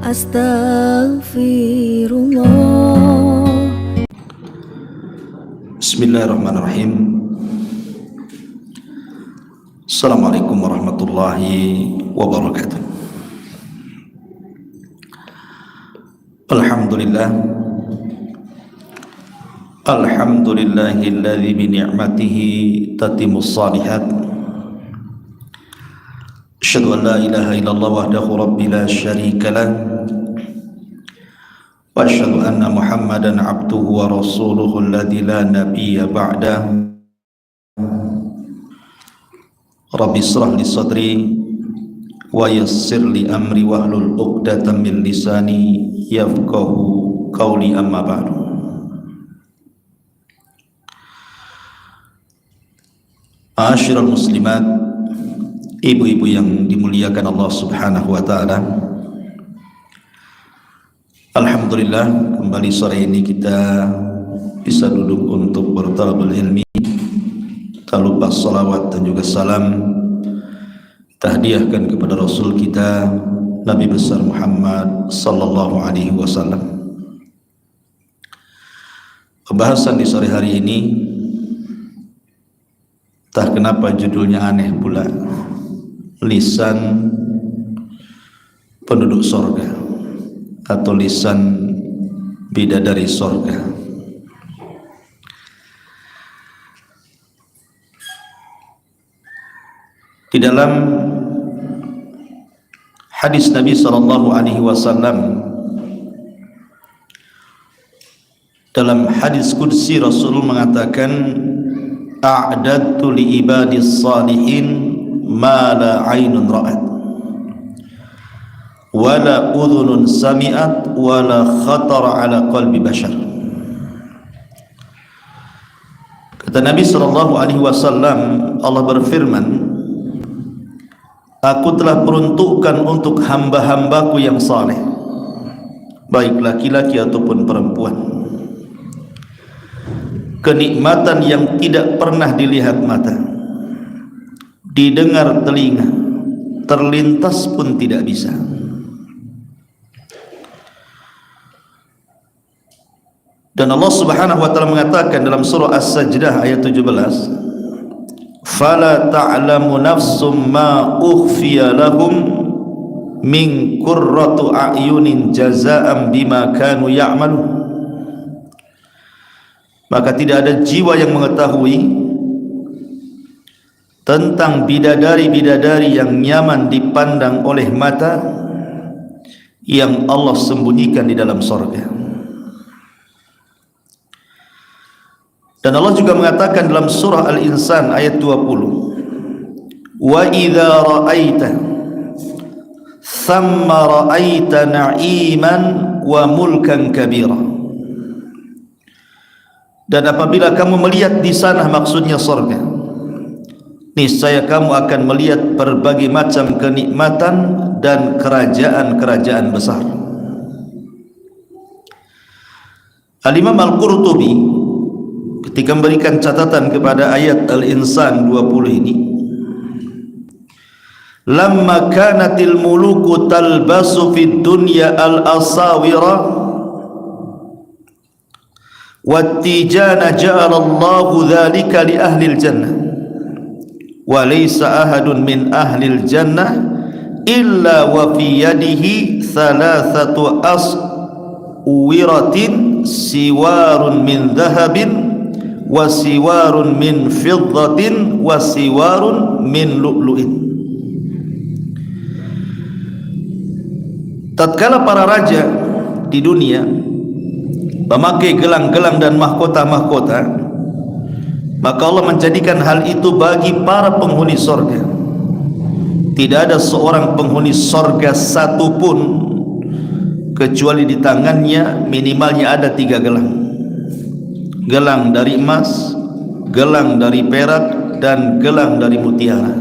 Astaghfirullah. Bismillahirrahmanirrahim. Assalamualaikum warahmatullahi wabarakatuh. Alhamdulillah. Alhamdulillahilladzi bi ni'matihi tatimmus shalihat. Asyhadu an la ilaha illallah wahdahu rabbi la syarika lah. Wa asyhadu anna Muhammadan abduhu wa rasuluhu alladzi la nabiyya ba'dah. Rabbi israh li sadri wa yassir li amri wahlul 'uqdatam min lisani yafqahu qawli, amma ba'du. Ma'asyiral muslimat, ibu-ibu yang dimuliakan Allah Subhanahu wa taala. Alhamdulillah, kembali sore ini kita bisa duduk untuk bertalabul ilmi. Tak lupa salawat dan juga salam kita hadiahkan kepada Rasul kita Nabi besar Muhammad sallallahu alaihi wasallam. Pembahasan di sore hari ini, tak kenapa judulnya aneh pula, lisan penduduk sorga atau lisan bidadari sorga. Di dalam hadis Nabi sallallahu alaihi wasallam, dalam hadis qudsi Rasul mengatakan, a'dadtu li ibadis salihin ma la aynun ra'at wa la udhunun sami'at wa la khatara ala qalbi bashar. Kata Nabi sallallahu alaihi wasallam, Allah berfirman, aku telah peruntukkan untuk hamba-hambaku yang saleh, baik laki-laki ataupun perempuan, kenikmatan yang tidak pernah dilihat mata, didengar telinga, terlintas pun tidak bisa. Dan Allah Subhanahu wa taala mengatakan dalam surah As-Sajdah ayat 17, fala ta'lamu nafsum ma ukhfiya lahum min qurratu a'yunin jazaa'an bima kanu ya'malun. Maka tidak ada jiwa yang mengetahui tentang bidadari-bidadari yang nyaman dipandang oleh mata yang Allah sembunyikan di dalam sorga. Dan Allah juga mengatakan dalam surah Al-Insan ayat 20, wa idza ra'aita thamma ra'aita na'iman wa mulkan kabira. Dan apabila kamu melihat di sana, maksudnya sorga, niscaya kamu akan melihat berbagai macam kenikmatan dan kerajaan-kerajaan besar. Al-Imam Al-Qurtubi ketika memberikan catatan kepada ayat Al-Insan 20 ini, lamma kanatil muluku talbasu fid dunya al-asawira wattijana ja'ala Allahu dhalika li ahli al-jannah wa laysa ahadun min ahli al-jannah illa wa fi yadihi thalathatu aswiratin siwarun min dhahabin wa siwarun min fiddatin wa siwarun min lu'lu'in. Tatkala para raja di dunia memakai gelang-gelang dan mahkota-mahkota, maka Allah menjadikan hal itu bagi para penghuni sorga. Tidak ada seorang penghuni sorga satupun kecuali di tangannya minimalnya ada 3 gelang. Gelang dari emas, gelang dari perak, dan gelang dari mutiara.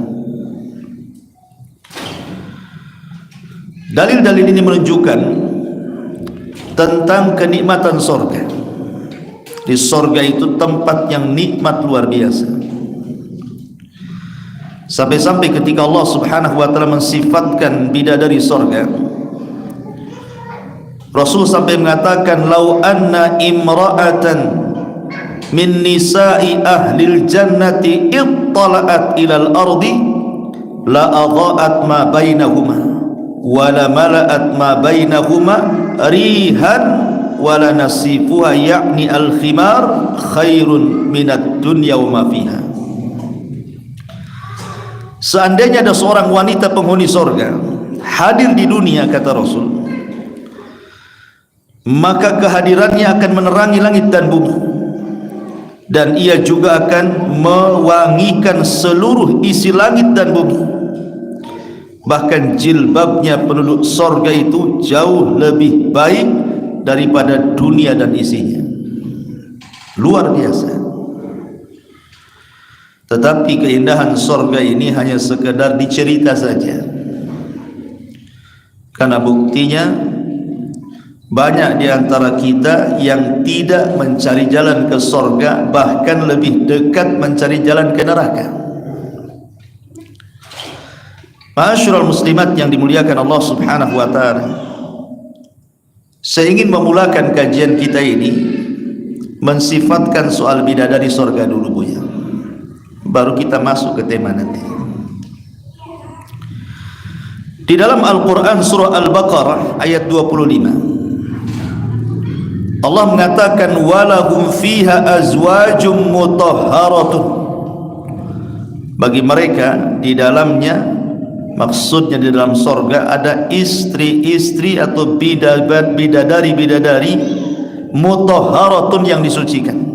Dalil-dalil ini menunjukkan tentang kenikmatan sorga. Di sorga itu tempat yang nikmat luar biasa. Sampai-sampai ketika Allah Subhanahu wa taala mensifatkan bidadari sorga, Rasul sampai mengatakan, lau anna imra'atan min nisa'i ahlil jannati ittala'at ilal ardi la adha'at ma bainahuma wa la mala'at ma bainahuma rihan wa la nasifuha ya'ni al-khimar khairun minad dunya wa ma fiha. Seandainya ada seorang wanita penghuni surga hadir di dunia, kata Rasul, maka kehadirannya akan menerangi langit dan bumi, dan ia juga akan mewangikan seluruh isi langit dan bumi. Bahkan jilbabnya penduduk surga itu jauh lebih baik daripada dunia dan isinya. Luar biasa. Tetapi keindahan surga ini hanya sekedar dicerita saja, karena buktinya banyak di antara kita yang tidak mencari jalan ke surga, bahkan lebih dekat mencari jalan ke neraka. Ma'asyiral muslimat yang dimuliakan Allah Subhanahu wa taala, saya ingin memulakan kajian kita ini mensifatkan soal bidadari surga dulu, Bu ya. Baru kita masuk ke tema nanti. Di dalam Al-Quran surah Al-Baqarah ayat 25, Allah mengatakan, walahum fiha azwajum mutahharatun. Bagi mereka di dalamnya, maksudnya di dalam surga, ada istri-istri atau bidadari-bidadari mutahharatun yang disucikan.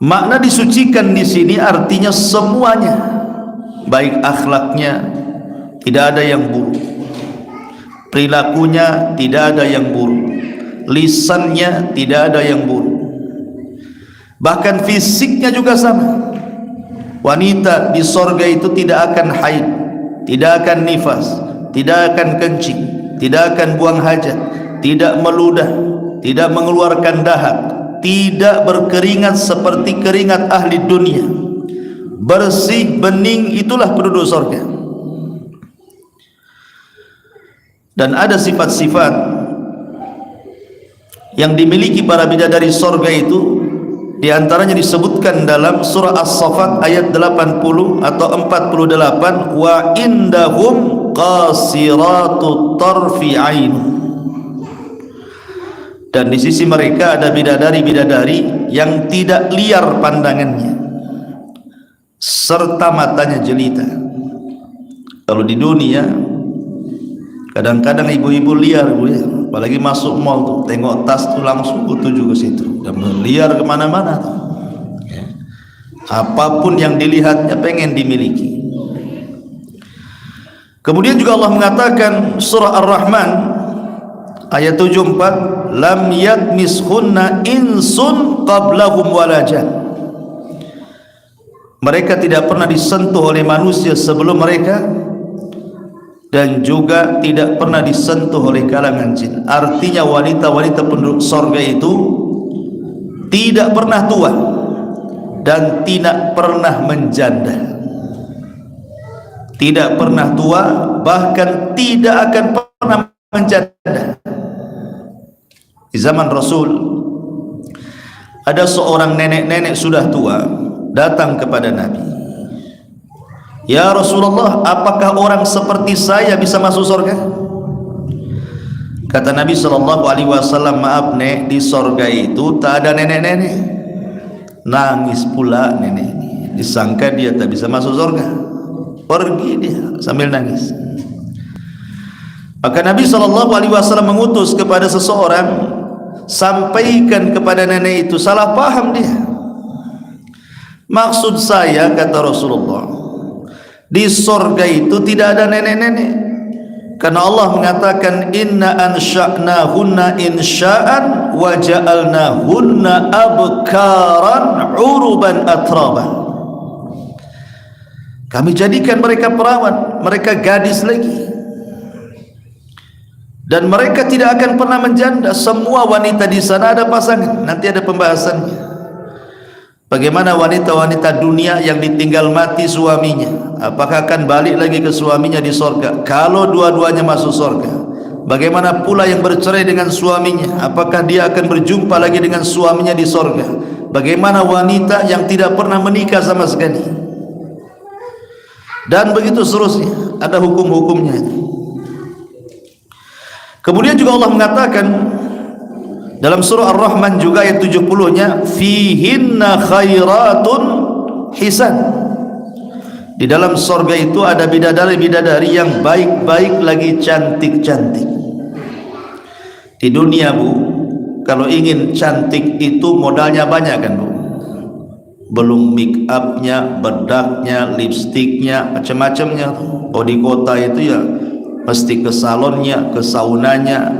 Makna disucikan di sini artinya semuanya, baik akhlaknya tidak ada yang buruk, perilakunya tidak ada yang buruk, lisannya tidak ada yang buruk, bahkan fisiknya juga sama. Wanita di surga itu tidak akan haid, tidak akan nifas, tidak akan kencing, tidak akan buang hajat, tidak meludah, tidak mengeluarkan dahak, tidak berkeringat seperti keringat ahli dunia. Bersih, bening, itulah penduduk surga. Dan ada sifat-sifat yang dimiliki para bidadari surga itu, di antaranya disebutkan dalam surah As-Saffat ayat 80 atau 48, wa indahum qasiratut tarfi ain. Dan di sisi mereka ada bidadari-bidadari yang tidak liar pandangannya, serta matanya jelita. Kalau di dunia kadang-kadang ibu-ibu liar, Bu ya, apalagi masuk mall tuh, tengok tas tuh langsung tuju ke situ, dan liar kemana-mana tuh. Apapun yang dilihatnya pengen dimiliki. Kemudian juga Allah mengatakan surah Ar-Rahman ayat 74, lam yatmishunna insun qablahum wala jan. Mereka tidak pernah disentuh oleh manusia sebelum mereka, dan juga tidak pernah disentuh oleh kalangan jin. Artinya wanita-wanita penduduk surga itu tidak pernah tua dan tidak pernah menjanda. Tidak pernah tua, bahkan tidak akan pernah menjanda. Di zaman Rasul ada seorang nenek-nenek sudah tua datang kepada Nabi, ya Rasulullah, apakah orang seperti saya bisa masuk surga? Kata Nabi SAW, maaf nek, di surga itu tak ada nenek-nenek. Nangis pula nenek ini, disangka dia tak bisa masuk surga, pergi dia sambil nangis. Maka Nabi SAW mengutus kepada seseorang, sampaikan kepada nenek itu, salah paham dia. Maksud saya, kata Rasulullah, di surga itu tidak ada nenek-nenek, karena Allah mengatakan inna ansha'nahunna insha'an wa ja'alnahunna abkaran uruban atraban. Kami jadikan mereka perawan, mereka gadis lagi, dan mereka tidak akan pernah menjanda. Semua wanita di sana ada pasangan. Nanti ada pembahasannya, bagaimana wanita-wanita dunia yang ditinggal mati suaminya, apakah akan balik lagi ke suaminya di surga? Kalau dua-duanya masuk surga, Bagaimana pula yang bercerai dengan suaminya, apakah dia akan berjumpa lagi dengan suaminya di sorga? Bagaimana wanita yang tidak pernah menikah sama sekali? Dan begitu seterusnya, ada hukum-hukumnya. Kemudian juga Allah mengatakan dalam surah Ar-Rahman juga ayat 70-nya, fihinna khairatun hisan. Di dalam sorga itu ada bidadari-bidadari yang baik-baik lagi cantik-cantik. Di dunia, Bu, kalau ingin cantik itu modalnya banyak kan, Bu? Belum make upnya, bedaknya, lipstiknya, macam-macamnya. Oh, di kota itu ya mesti ke salonnya, ke saunanya.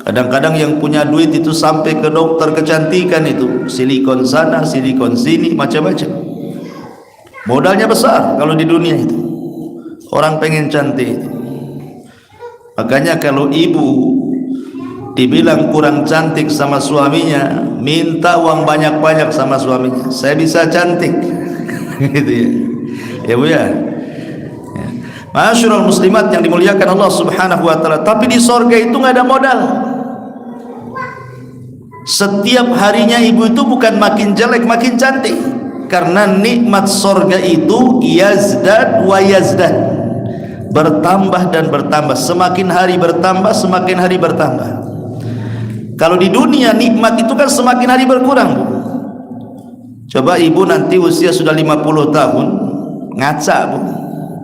Kadang-kadang yang punya duit itu sampai ke dokter kecantikan itu, silikon sana, silikon sini, macam-macam. Modalnya besar kalau di dunia itu. Orang pengen cantik. Makanya kalau ibu dibilang kurang cantik sama suaminya, minta uang banyak-banyak sama suaminya. Saya bisa cantik. Gitu ya. Ya Bu ya. Ma'asyiral muslimat yang dimuliakan Allah Subhanahu wa taala. Tapi di sorga itu enggak ada modal. Setiap harinya ibu itu bukan makin jelek, makin cantik. Karena nikmat sorga itu yazdad wa yazdad, bertambah dan bertambah. Semakin hari bertambah, semakin hari bertambah. Kalau di dunia nikmat itu kan semakin hari berkurang. Coba ibu nanti usia sudah 50 tahun ngaca, Bu.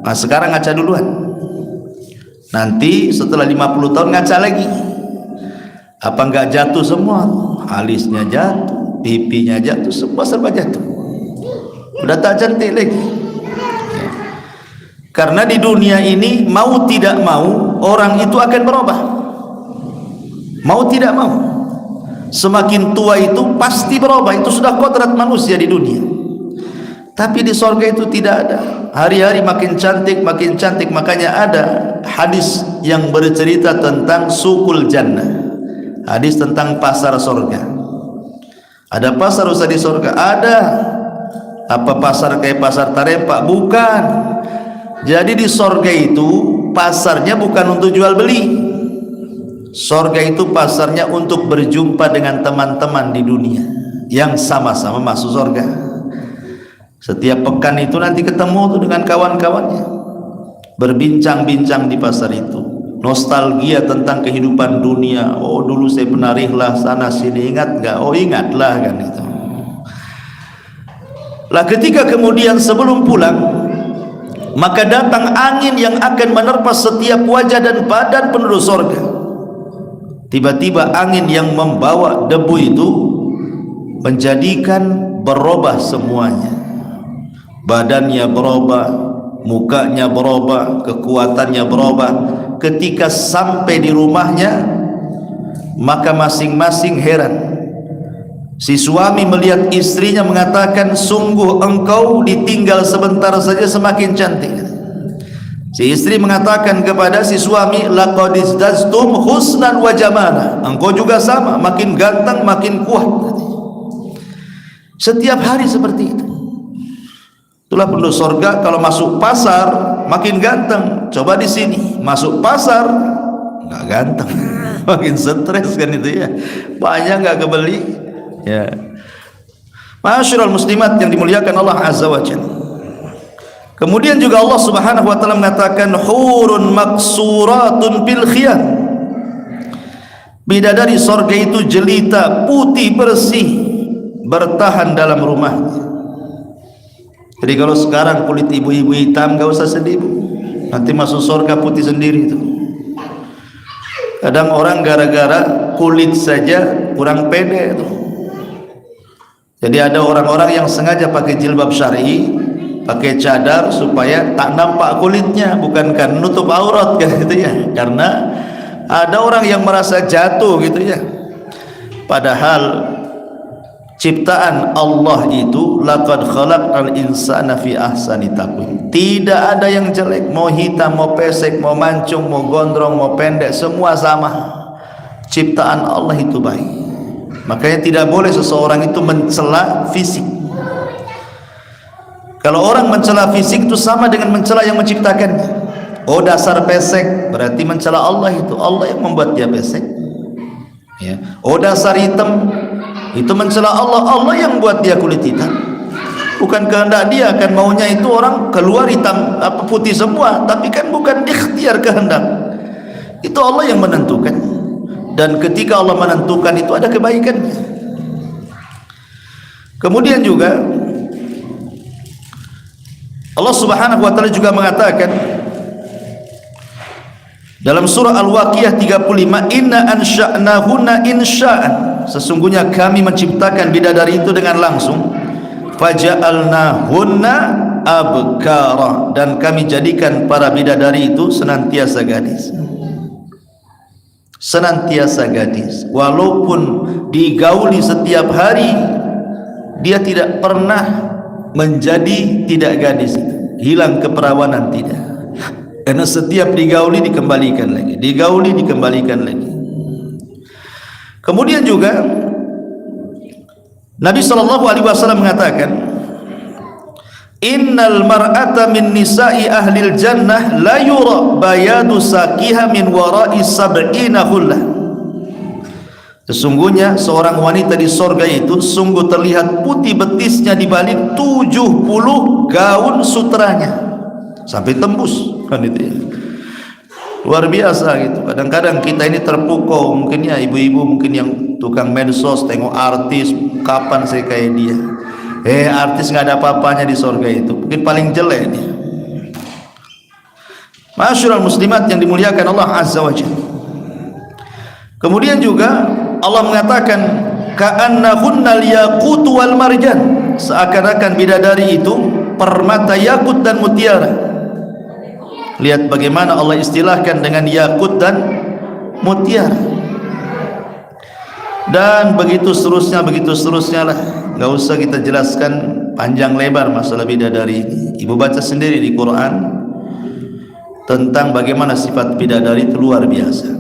Nah, sekarang ngaca duluan. Nanti setelah 50 tahun ngaca lagi. Apa enggak jatuh semua? Alisnya jatuh, pipinya jatuh, semua serba jatuh. Udah tak cantik lagi. Karena di dunia ini mau tidak mau orang itu akan berubah. Mau tidak mau, semakin tua itu pasti berubah. Itu sudah kodrat manusia di dunia. Tapi di sorga itu tidak ada. Hari-hari makin cantik, makin cantik. Makanya ada hadis yang bercerita tentang sukul jannah. Hadis tentang pasar sorga. Ada pasar usaha di sorga? Ada. Apa pasar kayak pasar Tarempa? Bukan. Jadi di sorga itu pasarnya bukan untuk jual beli. Sorga itu pasarnya untuk berjumpa dengan teman-teman di dunia yang sama-sama masuk sorga. Setiap pekan itu nanti ketemu tuh dengan kawan-kawannya, berbincang-bincang di pasar itu, nostalgia tentang kehidupan dunia. Oh, dulu saya pernah rihlah sana sini, ingat gak? Oh, ingatlah kan itu. Lah ketika kemudian sebelum pulang, maka datang angin yang akan menerpa setiap wajah dan badan penduduk sorga. Tiba-tiba angin yang membawa debu itu menjadikan berubah semuanya. Badannya berubah, mukanya berubah, kekuatannya berubah. Ketika sampai di rumahnya, maka masing-masing heran. Si suami melihat istrinya mengatakan, sungguh engkau ditinggal sebentar saja semakin cantik. Si istri mengatakan kepada si suami, laqad izdaztum husnan wa jamala. Engkau juga sama, makin ganteng, makin kuat. Setiap hari seperti itu. Itulah penduduk sorga. Kalau masuk pasar makin ganteng. Coba di sini masuk pasar nggak ganteng, makin stres kan itu ya. Banyak nggak kebeli. Ya, ma'asyiral muslimat yang dimuliakan Allah Azza wa Jalla. Kemudian juga Allah Subhanahu wa taala mengatakan hurun maksuratun fil khiyam. Bidadari sorga itu jelita, putih bersih, bertahan dalam rumahnya. Jadi kalau sekarang kulit ibu-ibu hitam, gak usah sedih, Bu. Nanti masuk sorga putih sendiri itu. Kadang orang gara-gara kulit saja kurang pede itu. Jadi ada orang-orang yang sengaja pakai jilbab syar'i, pakai cadar supaya tak nampak kulitnya, bukan karena nutup aurat kan gitu ya. Karena ada orang yang merasa jatuh gitu ya. Padahal ciptaan Allah itu laqad khalaqal insana fi ahsani taqwim. Tidak ada yang jelek, mau hitam, mau pesek, mau mancung, mau gondrong, mau pendek, semua sama. Ciptaan Allah itu baik. Makanya tidak boleh seseorang itu mencela fisik. Kalau orang mencela fisik itu sama dengan mencela yang menciptakannya. Oh dasar pesek, berarti mencela Allah, itu Allah yang membuat dia pesek. Ya. Oh dasar hitam, itu mencela Allah, Allah yang buat dia kulit hitam. Bukan kehendak dia, kan maunya itu orang keluar hitam apa putih semua, tapi kan bukan ikhtiar kehendak. Itu Allah yang menentukan. Dan ketika Allah menentukan itu ada kebaikan. Kemudian juga Allah Subhanahu wa taala juga mengatakan dalam surah Al-Waqiah 35, inna ansha'nahunna insha'an, sesungguhnya kami menciptakan bidadari itu dengan langsung, faja'alnahunna abkara, dan kami jadikan para bidadari itu senantiasa gadis. Senantiasa gadis, walaupun digauli setiap hari, dia tidak pernah menjadi tidak gadis, hilang keperawanan, tidak. Karena setiap digauli dikembalikan lagi, digauli dikembalikan lagi. Kemudian juga Nabi SAW mengatakan, innal mar'ata min nisa'i ahlil jannah la yura bayadu saqiha min wara'i sab'ina khullah. Sesungguhnya seorang wanita di sorga itu sungguh terlihat putih betisnya di balik 70 gaun sutranya, sampai tembus, kan itu ya. Luar biasa gitu. Kadang-kadang kita ini terpukau, mungkin ya ibu-ibu mungkin yang tukang medsos tengok artis, kapan saya kayak dia. Artis nggak ada apa-apanya di sorga itu, mungkin paling jelek dia. Masyarul muslimat yang dimuliakan Allah Azza wa Jalla. Kemudian juga Allah mengatakan ka'annahunnal yaqut wal marjan, seakan-akan bidadari itu permata yakut dan mutiara. Lihat bagaimana Allah istilahkan dengan yakut dan mutiara. Dan begitu seterusnya lah. Enggak usah kita jelaskan panjang lebar masalah bidadari ini. Ibu baca sendiri di Quran tentang bagaimana sifat bidadari itu luar biasa.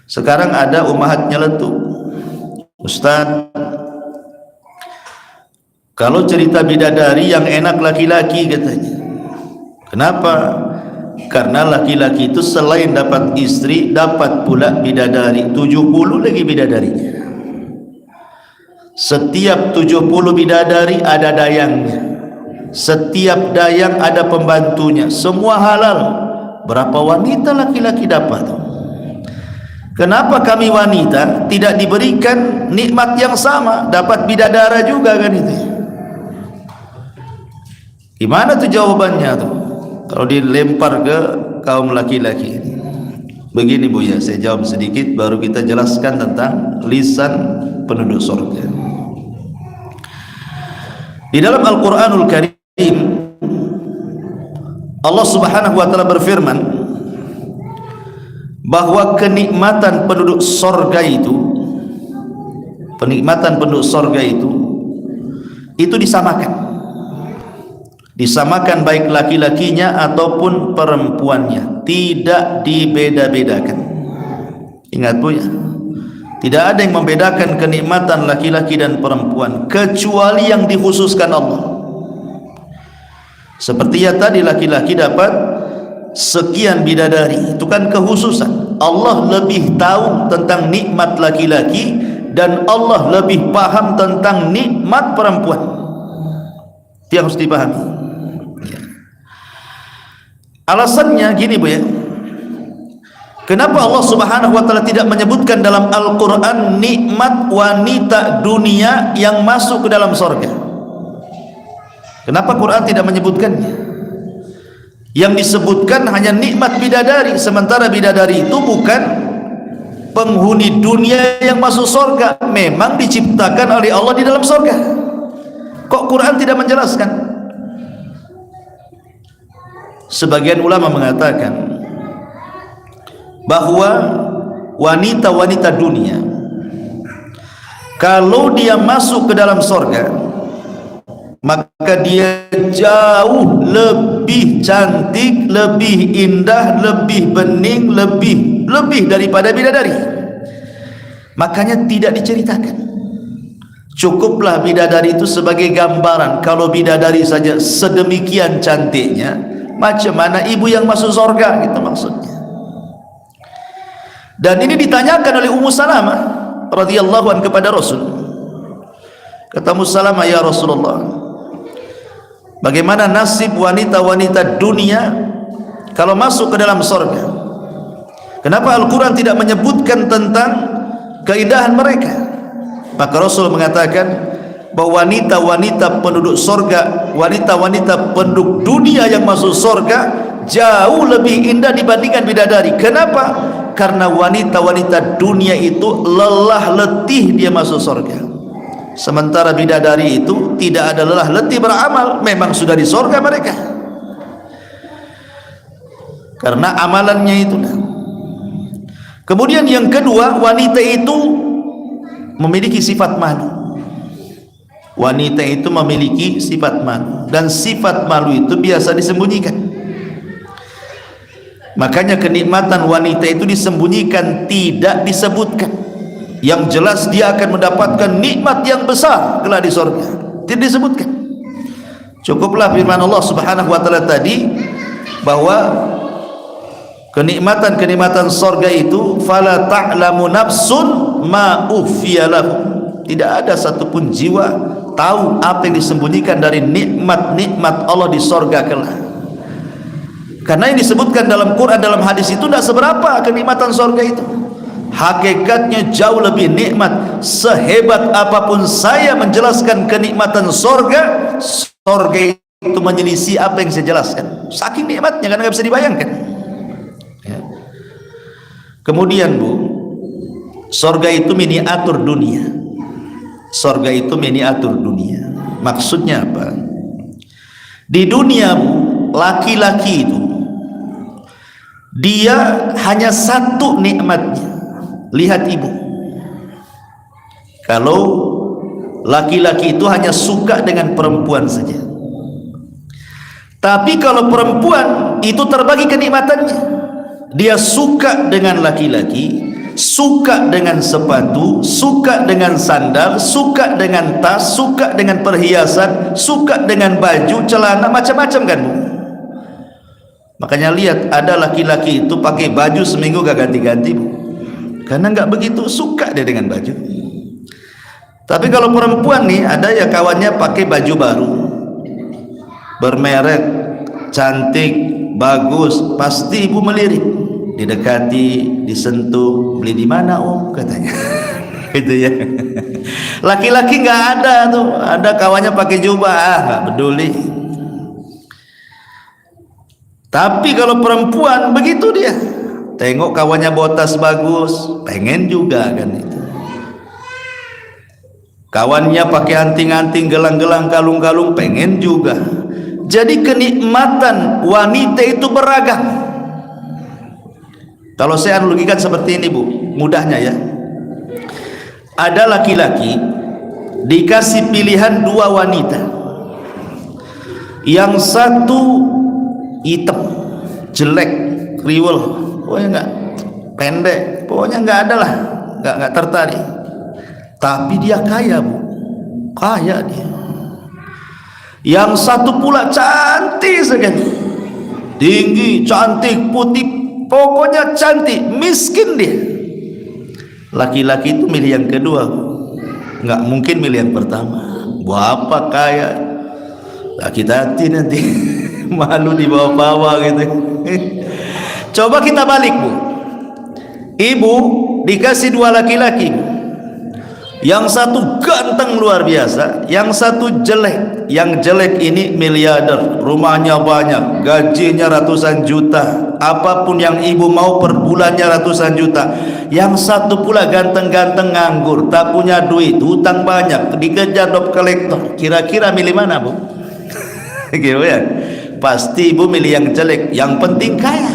Sekarang ada ummahat nyeletuk, Ustaz, kalau cerita bidadari yang enak laki-laki katanya. Kenapa? Karena laki-laki itu selain dapat istri, dapat pula bidadari, 70 lagi bidadarinya. Setiap 70 bidadari ada dayangnya, setiap dayang ada pembantunya, semua halal. Berapa wanita laki-laki dapat? Kenapa kami wanita tidak diberikan nikmat yang sama, dapat bidadara juga kan itu? Gimana tuh jawabannya tuh kalau dilempar ke kaum laki-laki? Begini Bu ya, saya jawab sedikit baru kita jelaskan tentang lisan penduduk surga. Di dalam Al-Qur'anul Karim Allah Subhanahu wa taala berfirman bahwa kenikmatan penduduk sorga itu, penikmatan penduduk sorga itu disamakan baik laki-lakinya ataupun perempuannya, tidak dibeda-bedakan. Ingat Bu ya, tidak ada yang membedakan kenikmatan laki-laki dan perempuan kecuali yang dikhususkan Allah. Seperti ya tadi, laki-laki dapat sekian bidadari, itu kan kekhususan. Allah lebih tahu tentang nikmat laki-laki dan Allah lebih paham tentang nikmat perempuan. Itu yang harus dipahami. Alasannya gini Bu ya, kenapa Allah Subhanahu wa taala tidak menyebutkan dalam Al-Qur'an nikmat wanita dunia yang masuk ke dalam surga? Kenapa Quran tidak menyebutkannya? Yang disebutkan hanya nikmat bidadari, sementara bidadari itu bukan penghuni dunia yang masuk surga, memang diciptakan oleh Allah di dalam surga. Kok Quran tidak menjelaskan? Sebagian ulama mengatakan bahwa wanita-wanita dunia kalau dia masuk ke dalam surga, maka dia jauh lebih cantik, lebih indah, lebih bening, lebih daripada bidadari. Makanya tidak diceritakan. Cukuplah bidadari itu sebagai gambaran. Kalau bidadari saja sedemikian cantiknya, Macam mana ibu yang masuk surga, gitu maksudnya. Dan ini ditanyakan oleh Ummu Salamah radhiyallahu anha kepada Rasul. Kata Ummu Salamah, ya Rasulullah, bagaimana nasib wanita-wanita dunia kalau masuk ke dalam surga? Kenapa Al-Quran tidak menyebutkan tentang keindahan mereka? Maka Rasul mengatakan bahwa wanita-wanita penduduk surga, wanita-wanita penduduk dunia yang masuk surga jauh lebih indah dibandingkan bidadari. Kenapa? Karena wanita-wanita dunia itu lelah letih dia masuk surga, sementara bidadari itu tidak ada lelah letih beramal, memang sudah di surga mereka karena amalannya itu. Kemudian yang kedua, wanita itu memiliki sifat malu. Wanita itu memiliki sifat malu, dan sifat malu itu biasa disembunyikan. Makanya kenikmatan wanita itu disembunyikan, tidak disebutkan. Yang jelas dia akan mendapatkan nikmat yang besar kelak di surga, tidak disebutkan. Cukuplah firman Allah Subhanahu wa taala tadi bahwa kenikmatan-kenikmatan surga itu fala ta'lamu nafsun ma ukhfiya lahum. Tidak ada satupun jiwa tahu apa yang disembunyikan dari nikmat-nikmat Allah di surga kelak. Karena yang disebutkan dalam Quran, dalam hadis itu tidak seberapa kenikmatan surga itu. Hakikatnya jauh lebih nikmat. Sehebat apapun saya menjelaskan kenikmatan surga, surga itu menyelisih apa yang saya jelaskan. Saking nikmatnya, karena nggak bisa dibayangkan. Ya. Kemudian Bu, surga itu miniatur dunia. Surga itu miniatur dunia. Maksudnya apa? Di dunia laki-laki itu dia hanya satu nikmatnya. Lihat ibu, kalau laki-laki itu hanya suka dengan perempuan saja, tapi kalau perempuan itu terbagi kenikmatannya. Dia suka dengan laki-laki, suka dengan sepatu, suka dengan sandal, suka dengan tas, suka dengan perhiasan, suka dengan baju, celana, macam-macam kan Bu. Makanya lihat, ada laki-laki itu pakai baju seminggu gak ganti-ganti Bu, karena nggak begitu suka dia dengan baju. Tapi kalau perempuan nih, ada ya kawannya pakai baju baru, bermerek, cantik, bagus, pasti ibu melirik, didekati, disentuh, beli di mana Om katanya. Gitu ya. Laki-laki nggak ada tuh, ada kawannya pakai jubah, nggak peduli. Tapi kalau perempuan begitu dia, tengok kawannya bawa tas bagus, pengen juga kan itu. Kawannya pakai anting-anting, gelang-gelang, kalung-kalung, pengen juga. Jadi kenikmatan wanita itu beragam. Kalau saya analogikan seperti ini Bu, mudahnya ya. Ada laki-laki dikasih pilihan dua wanita. Yang satu hitam, jelek, kriwel, pokoknya enggak, pendek, pokoknya enggak ada lah, enggak tertarik. Tapi dia kaya Bu, kaya dia. Yang satu pula cantik sekali, tinggi, cantik, putih, pokoknya cantik, miskin dia. Laki-laki itu milih yang kedua, nggak mungkin milih yang pertama. Bapak kaya, sakit hati nanti, malu dibawa-bawa gitu. Coba kita balik Bu, ibu dikasih dua laki-laki, yang satu ganteng luar biasa, yang satu jelek. Yang jelek ini miliarder, rumahnya banyak, gajinya ratusan juta, apapun yang ibu mau per bulannya ratusan juta. Yang satu pula ganteng-ganteng nganggur, tak punya duit, hutang banyak, dikejar debt collector. Kira-kira milih mana Bu? Gitu ya. Pasti ibu milih yang jelek, yang penting kaya.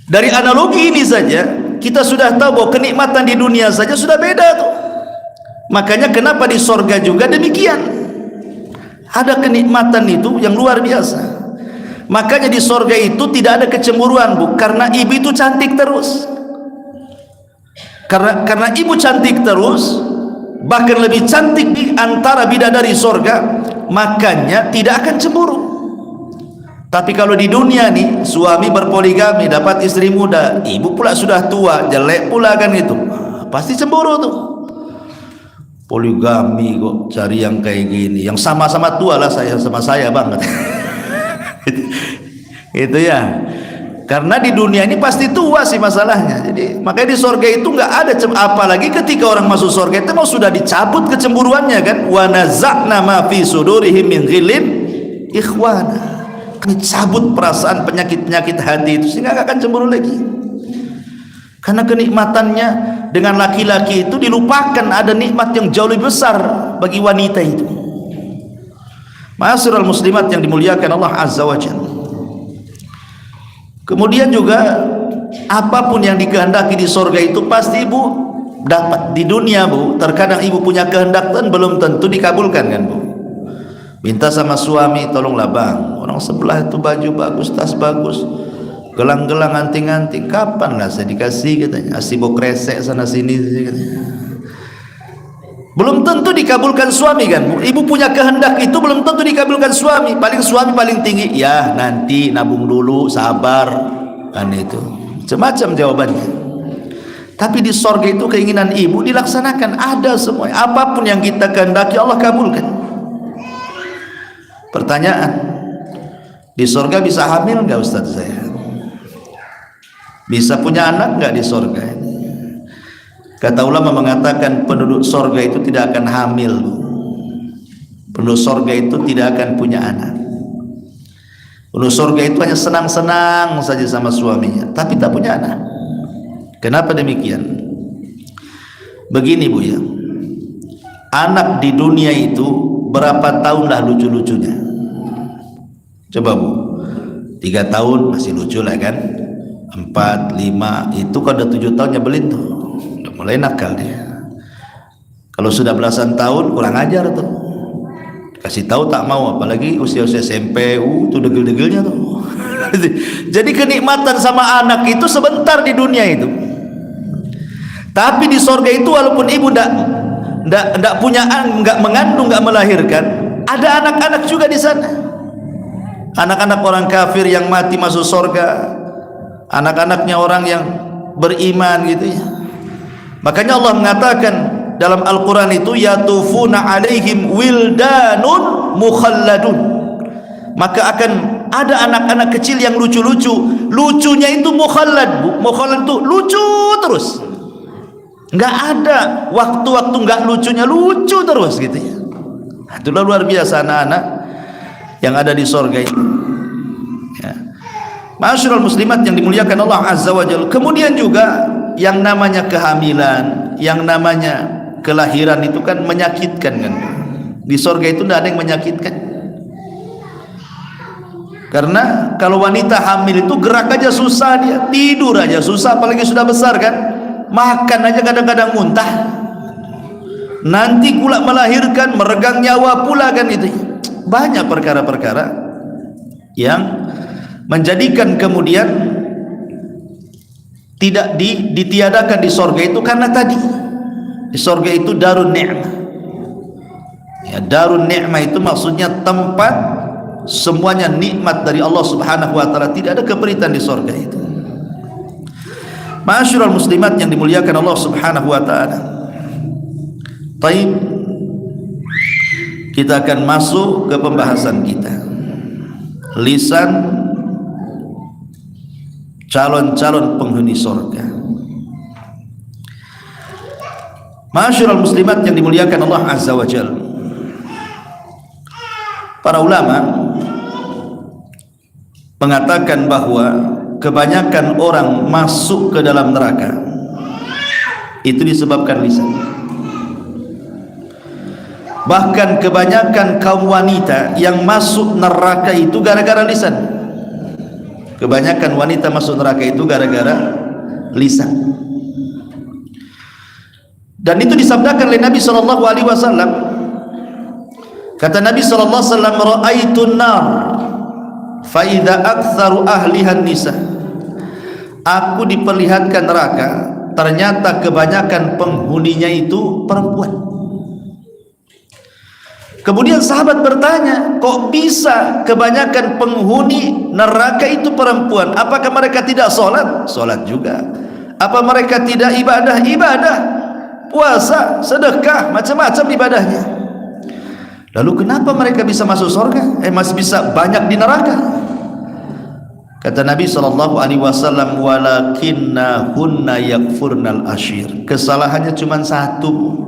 Dari analogi ini saja kita sudah tahu bahwa kenikmatan di dunia saja sudah beda tuh. Makanya kenapa di sorga juga demikian, ada kenikmatan itu yang luar biasa. Makanya di sorga itu tidak ada kecemburuan Bu, karena ibu itu cantik terus. Karena ibu cantik terus, bahkan lebih cantik di antara bidadari sorga, makanya tidak akan cemburu. Tapi kalau di dunia nih, suami berpoligami dapat istri muda, ibu pula sudah tua, jelek pula kan itu, pasti cemburu tuh. Poligami kok cari yang kayak gini, yang sama-sama tua lah saya sama saya banget. Itu ya. Karena di dunia ini pasti tua sih masalahnya. Jadi makanya di surga itu nggak ada apalagi ketika orang masuk surga itu mau sudah dicabut kecemburuannya kan. Wa naza'na ma fi sudurihim min ghillin ikhwana. Cabut perasaan penyakit-penyakit hati itu sehingga nggak akan cemburu lagi. Karena kenikmatannya dengan laki-laki itu dilupakan, ada nikmat yang jauh lebih besar bagi wanita itu. Ma'asyiral muslimat yang dimuliakan Allah Azza wa Jalla. Kemudian juga apapun yang dikehendaki di surga itu pasti ibu dapat. Di dunia bu, terkadang ibu punya kehendak dan belum tentu dikabulkan kan bu. Minta sama suami, tolonglah bang, orang sebelah itu baju bagus, tas bagus, gelang-gelang, anting-anting, kapan lah saya dikasih katanya, asibok kresek sana sini katanya. Belum tentu dikabulkan suami kan bu. Ibu punya kehendak itu belum tentu dikabulkan suami. Paling suami paling tinggi, ya nanti nabung dulu, sabar kan itu. Macam-macam jawabannya. Tapi di sorga itu keinginan ibu dilaksanakan, ada semua. Apapun yang kita kehendaki Allah kabulkan. Pertanyaan, di sorga bisa hamil nggak Ustaz saya? Bisa punya anak nggak di sorga? Kata ulama mengatakan penduduk sorga itu tidak akan hamil. Penduduk sorga itu tidak akan punya anak. Penduduk sorga itu hanya senang-senang saja sama suaminya, tapi tak punya anak. Kenapa demikian? Begini bu ya, anak di dunia itu berapa tahun lah lucu-lucunya? Coba bu, 3 tahun masih lucu lah kan, 4, 5, itu kalau udah 7 tahun nyebelin tuh, udah mulai nakal dia. Kalau sudah belasan tahun kurang ajar tuh, kasih tahu tak mau, apalagi usia-usia SMP, tuh degil-degilnya tuh. Jadi kenikmatan sama anak itu sebentar di dunia itu. Tapi di sorga itu walaupun ibu ndak punya anak, nggak mengandung, nggak melahirkan, ada anak-anak juga di sana. Anak-anak orang kafir yang mati masuk sorga, anak-anaknya orang yang beriman gitu ya. Makanya Allah mengatakan dalam Al-Quran itu, yatufuna alaihim wildanun mukhalladun. Maka akan ada anak-anak kecil yang lucu-lucu. Lucunya itu mukhallad bu. Mukhallad itu lucu terus, nggak ada waktu-waktu nggak lucunya, lucu terus gitu ya. Itulah luar biasa anak-anak yang ada di sorga itu ya. Ma'asyiral muslimat yang dimuliakan Allah Azza wa Jalla. Kemudian juga yang namanya kehamilan, yang namanya kelahiran itu kan menyakitkan kan. Di sorga itu tidak ada yang menyakitkan. Karena kalau wanita hamil itu gerak aja susah, dia tidur aja susah, apalagi sudah besar kan. Makan aja kadang-kadang muntah. Nanti pula melahirkan, meregang nyawa pula kan itu. Banyak perkara-perkara yang menjadikan kemudian tidak ditiadakan di sorga itu, karena tadi di sorga itu darun ni'mah ya. Darun ni'mah itu maksudnya tempat semuanya nikmat dari Allah subhanahu wa ta'ala, tidak ada keperitan di sorga itu. Ma'asyiral muslimat yang dimuliakan Allah subhanahu wa ta'ala. Baik, kita akan masuk ke pembahasan kita, lisan calon-calon penghuni surga. Ma'asyiral muslimat yang dimuliakan Allah Azza wa Jalla. Para ulama mengatakan bahwa kebanyakan orang masuk ke dalam neraka itu disebabkan lisan. Bahkan kebanyakan kaum wanita yang masuk neraka itu gara-gara lisan. Kebanyakan wanita masuk neraka itu gara-gara lisan. Dan itu disabdakan oleh Nabi SAW. Kata Nabi SAW, ra'aitun nar fa idza aktsaru ahlihan nisa. Aku diperlihatkan neraka, ternyata kebanyakan penghuninya itu perempuan. Kemudian sahabat bertanya, kok bisa kebanyakan penghuni neraka itu perempuan? Apakah mereka tidak sholat? Sholat juga. Apa mereka tidak ibadah? Ibadah. Puasa, sedekah, macam-macam ibadahnya. Lalu kenapa mereka bisa masuk surga? Masih bisa banyak di neraka? Kata Nabi SAW, walakinnahunna yakfurnal ashir. Kesalahannya cuma satu.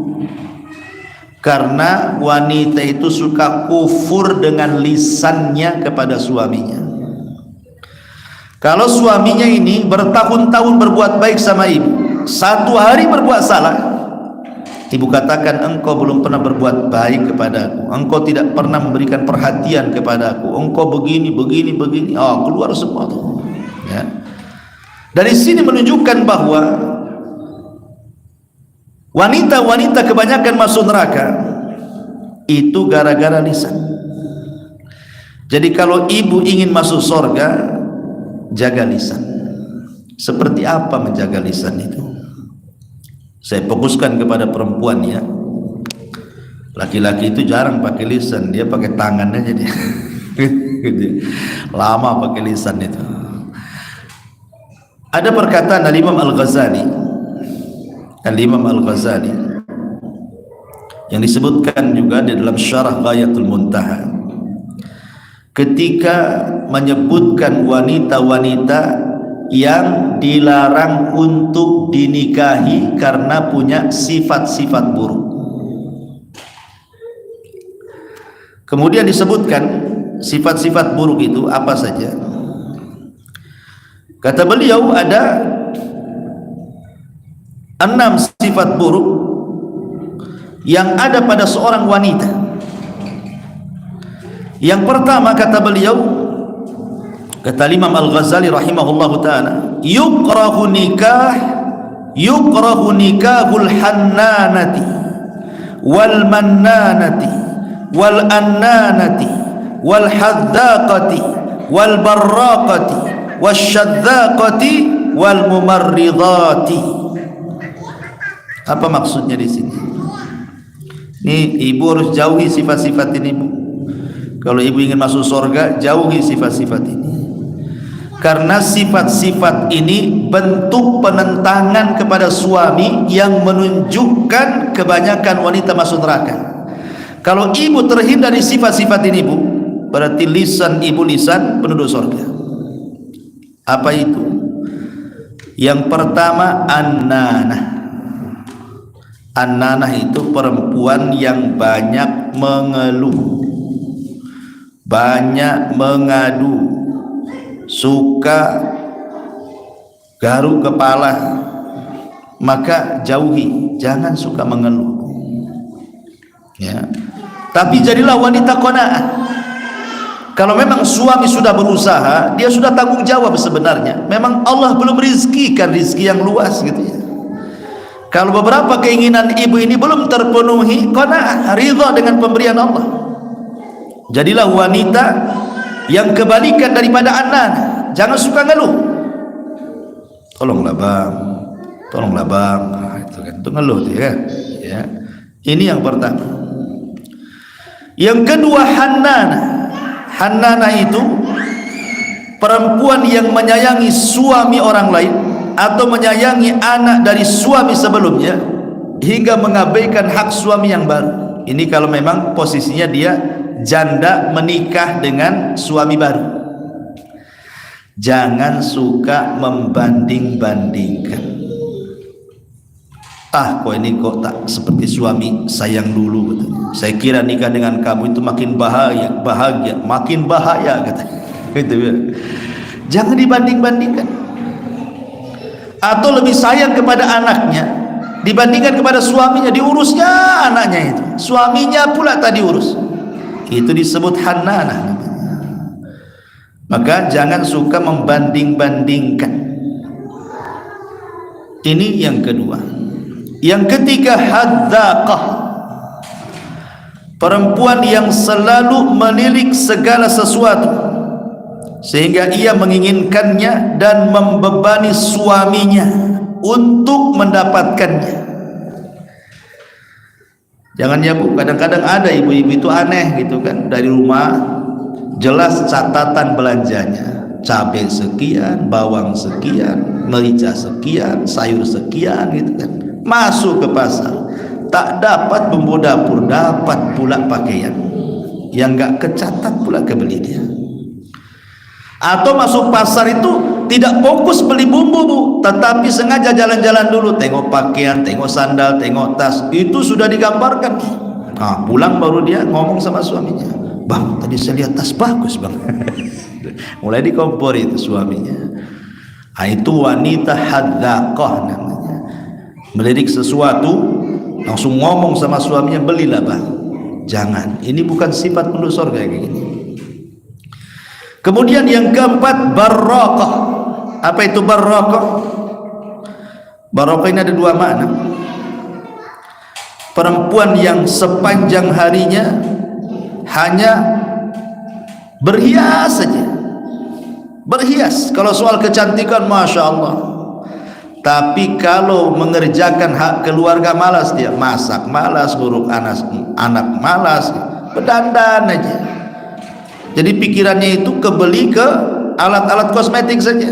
Karena wanita itu suka kufur dengan lisannya kepada suaminya. Kalau suaminya ini bertahun-tahun berbuat baik sama ibu, satu hari berbuat salah, ibu katakan, engkau belum pernah berbuat baik kepada aku, engkau tidak pernah memberikan perhatian kepada aku, engkau begini, keluar semua tuh. Ya. Dari sini menunjukkan bahwa wanita-wanita kebanyakan masuk neraka itu gara-gara lisan. Jadi kalau ibu ingin masuk surga, jaga lisan. Seperti apa menjaga lisan itu? Saya fokuskan kepada perempuan ya. Laki-laki itu jarang pakai lisan, dia pakai tangan aja dia. Lama pakai lisan itu. Ada perkataan Al-Imam Al-Ghazali yang disebutkan juga di dalam Syarah Ghayatul Muntaha, ketika menyebutkan wanita-wanita yang dilarang untuk dinikahi karena punya sifat-sifat buruk. Kemudian disebutkan sifat-sifat buruk itu apa saja. Kata beliau ada 6 sifat buruk yang ada pada seorang wanita. Yang pertama kata beliau, kata Imam Al-Ghazali rahimahullahu ta'ala, yukrahu nikahul hannanati wal mannanati wal annanati wal haddaqati wal barraqati wasyadzaqati wal mumarridati. Apa maksudnya di sini? Ini ibu harus jauhi sifat-sifat ini, Bu. Kalau ibu ingin masuk surga, jauhi sifat-sifat ini. Karena sifat-sifat ini bentuk penentangan kepada suami yang menunjukkan kebanyakan wanita masuk neraka. Kalau ibu terhindar dari sifat-sifat ini, Bu, berarti lisan ibu lisan penduduk surga. Apa itu? Yang pertama, annanah. Annanah itu perempuan yang banyak mengeluh, banyak mengadu, suka garuk kepala. Maka jauhi, jangan suka mengeluh ya. Tapi jadilah wanita qanaah. Kalau memang suami sudah berusaha, dia sudah tanggung jawab sebenarnya. Memang Allah belum rizkikan rizki yang luas gitu ya. Kalau beberapa keinginan ibu ini belum terpenuhi, qanaah, ridha dengan pemberian Allah. Jadilah wanita yang kebalikan daripada annanah. Jangan suka ngeluh. Tolonglah bang, nah, itu kan, itu ngeluh tuh ya. Ya. Ini yang pertama. Yang kedua, hannanah. Hannanah itu perempuan yang menyayangi suami orang lain atau menyayangi anak dari suami sebelumnya hingga mengabaikan hak suami yang baru. Ini kalau memang posisinya dia janda menikah dengan suami baru. Jangan suka membanding-bandingkan. Kok ini kok tak seperti suami sayang dulu gitu. Saya kira nikah dengan kamu itu makin bahagia, makin bahaya katanya. Gitu ya. Jangan dibanding-bandingkan. Atau lebih sayang kepada anaknya dibandingkan kepada suaminya, diurusnya anaknya itu, suaminya pula tak diurus. Itu disebut hannanah. Maka jangan suka membanding-bandingkan. Ini yang kedua. Yang ketiga, haddaqah. Perempuan yang selalu menilik segala sesuatu sehingga ia menginginkannya dan membebani suaminya untuk mendapatkannya. Jangan ya Bu, kadang-kadang ada ibu-ibu itu aneh gitu kan, dari rumah jelas catatan belanjanya, cabai sekian, bawang sekian, merica sekian, sayur sekian gitu kan. Masuk ke pasar, tak dapat bumbu dapur, dapat pula pakaian yang enggak kecatat pula kebeli dia. Atau masuk pasar itu tidak fokus beli bumbu Bu, tetapi sengaja jalan-jalan dulu, tengok pakaian, tengok sandal, tengok tas, itu sudah digambarkan. Nah, pulang baru dia ngomong sama suaminya, "Bang, tadi saya lihat tas bagus Bang." Mulai dikompor itu suaminya. Nah, itu wanita hadzaqah namanya. Melirik sesuatu langsung ngomong sama suaminya, "Belilah Bang." Jangan, ini bukan sifat penduduk surga kayak gini. Kemudian yang keempat, barokah. Apa itu barokah? Barokah ini ada dua makna. Perempuan yang sepanjang harinya hanya berhias saja, berhias. Kalau soal kecantikan, masya Allah. Tapi kalau mengerjakan hak keluarga, malas dia, masak malas, ngurus anak malas, berdandan aja. Jadi pikirannya itu kebeli ke alat-alat kosmetik saja.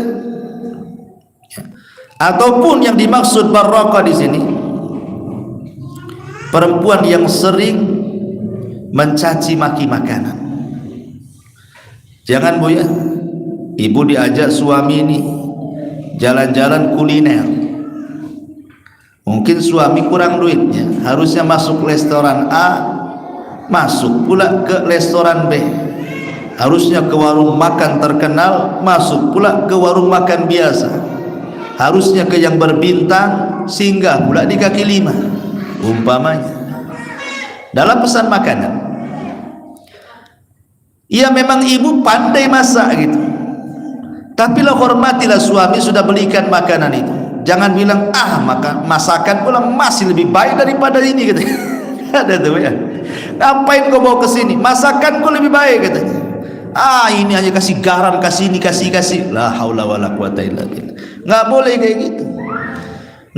Ataupun yang dimaksud barokah di sini, perempuan yang sering mencaci maki makanan. Jangan Bu ya, ibu diajak suami ini jalan-jalan kuliner, mungkin suami kurang duitnya, harusnya masuk restoran A, masuk pula ke restoran B. Harusnya ke warung makan terkenal, masuk pula ke warung makan biasa. Harusnya ke yang berbintang, singgah pula di kaki lima umpamanya. Dalam pesan makanan, ya memang ibu pandai masak gitu, tapi lah hormatilah suami sudah belikan makanan itu. Jangan bilang, masakan pula masih lebih baik daripada ini gitu. Ada tuh ya, ngapain kau bawa ke sini, masakanku lebih baik katanya. Ini hanya kasih garam, kasih ini, kasih. La haula wala quwata illa billah. Nggak boleh kayak gitu.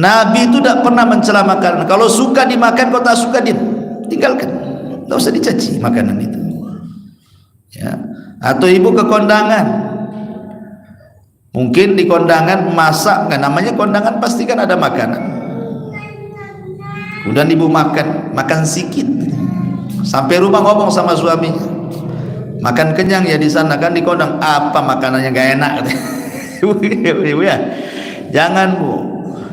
Nabi itu tidak pernah mencela makanan. Kalau suka dimakan, kalau tak suka tinggalkan. Tidak usah dicaci makanan itu. Ya. Atau ibu ke kondangan, mungkin di kondangan masak, kan namanya kondangan pasti kan ada makanan. Kemudian ibu makan sedikit, sampai rumah ngomong sama suaminya, makan kenyang ya di sana kan, di kondang apa makanannya gak enak. Ibu ya, jangan Bu,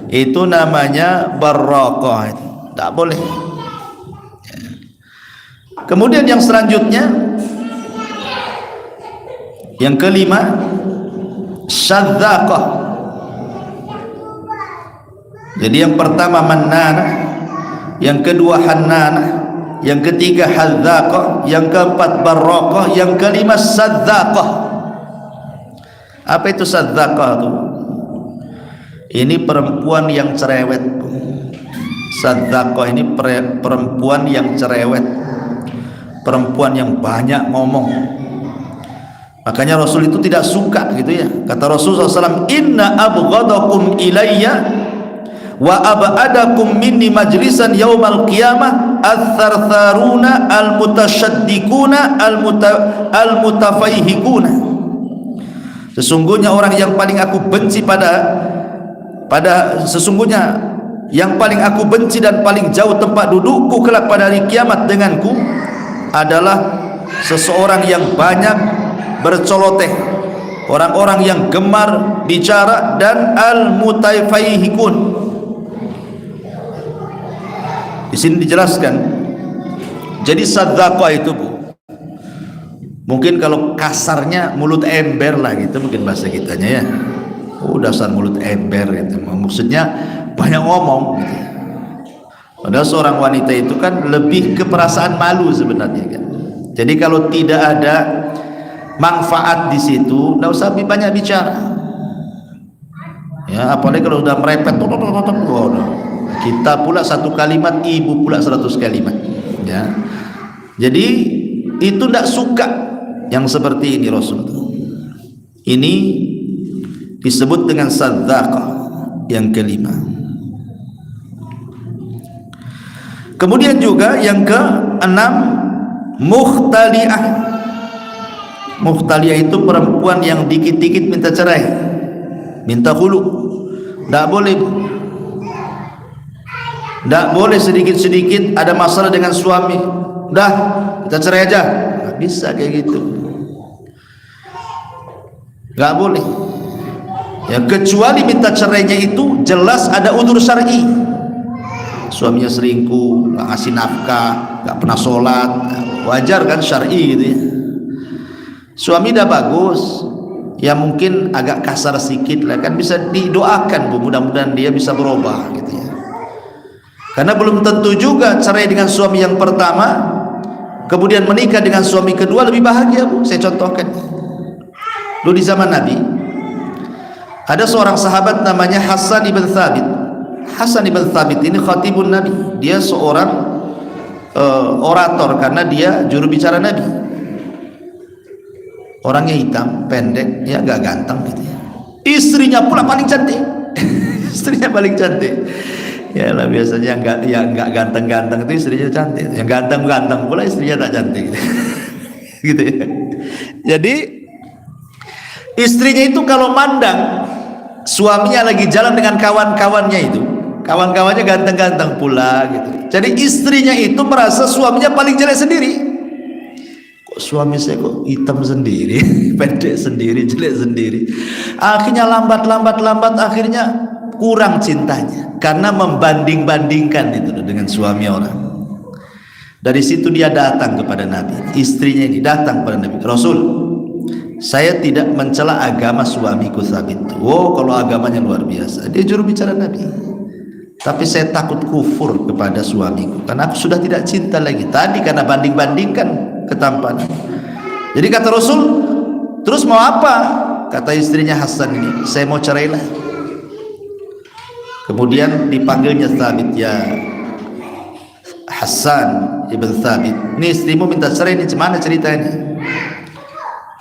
itu namanya barokah, itu tak boleh. Kemudian yang selanjutnya, yang kelima, syadzaqah. Jadi yang pertama mannanah, yang kedua hannanah, yang ketiga hadzaqah, yang keempat barokah, yang kelima sadzaqah. Apa itu sadzaqah itu? Ini perempuan yang cerewet. Sadzaqah ini perempuan yang cerewet, perempuan yang banyak ngomong. Makanya Rasul itu tidak suka gitu ya. Kata Rasulullah SAW, "Inna abghadakum ilayya wa ab'adakum minni majlisan yaumal qiyamah ats-tsartsaruna al-mutasyaddiquna al-mutafaihikuna." Sesungguhnya orang yang paling aku benci sesungguhnya yang paling aku benci dan paling jauh tempat dudukku kelak pada hari kiamat denganku adalah seseorang yang banyak bercoloteh, orang-orang yang gemar bicara, dan al-mutafaihikun. Di sini dijelaskan. Jadi sadzaqah itu Bu, mungkin kalau kasarnya mulut ember lah gitu, mungkin bahasa kitanya ya. Dasar mulut ember itu. Maksudnya banyak ngomong gitu. Padahal seorang wanita itu kan lebih ke perasaan malu sebenarnya kan. Jadi kalau tidak ada manfaat di situ, tidak usah banyak bicara. Ya, apalagi kalau sudah merepet, kita pula satu kalimat, ibu pula 100 kalimat. Ya. Jadi itu tidak suka yang seperti ini Rasul. Ini disebut dengan sadzaqah yang kelima. Kemudian juga yang keenam, mukhtali'ah. Mukhtali'ah itu perempuan yang dikit-dikit minta cerai, minta khulu. Tidak boleh, tidak boleh sedikit-sedikit ada masalah dengan suami, dah kita cerai aja. Nggak bisa kayak gitu, nggak boleh ya, kecuali minta cerainya itu jelas ada udzur syar'i. Suaminya selingkuh, nggak ngasih nafkah, nggak pernah sholat, wajar kan, syar'i gitu ya. Suami dah bagus, ya mungkin agak kasar sedikit lah, kan bisa didoakan Bu, mudah-mudahan dia bisa berubah gitu ya. Karena belum tentu juga cerai dengan suami yang pertama kemudian menikah dengan suami kedua lebih bahagia Bu. Saya contohkan, dulu di zaman Nabi ada seorang sahabat namanya Hasan ibn Thabit. Hasan ibn Thabit ini khatibun Nabi, dia seorang orator karena dia juru bicara Nabi. Orangnya hitam, pendek, ya gak ganteng gitu ya. Istrinya pula paling cantik. Istrinya paling cantik. Ya lah, biasanya yang nggak ganteng-ganteng itu istrinya cantik. Yang ganteng-ganteng pula istrinya tak cantik. Gitu ya. Jadi istrinya itu kalau mandang suaminya lagi jalan dengan kawan-kawannya itu, kawan-kawannya ganteng-ganteng pula gitu. Jadi istrinya itu merasa suaminya paling jelek sendiri. Kok suami saya kok hitam sendiri, pendek sendiri, jelek sendiri. Akhirnya lambat akhirnya kurang cintanya karena membanding-bandingkan itu dengan suami orang. Dari situ dia datang kepada Nabi. Istrinya ini datang kepada Nabi, Rasul, saya tidak mencela agama suamiku Thabit. Oh, kalau agamanya luar biasa. Dia juru bicara Nabi. Tapi saya takut kufur kepada suamiku karena aku sudah tidak cinta lagi. Tadi karena banding-bandingkan ketampanan. Jadi kata Rasul, terus mau apa? Kata istrinya Hasan ini, saya mau cerailah. Kemudian dipanggilnya Thabit, ya Hasan ibn Thabit, ini istrimu minta cerai, ini gimana ceritanya?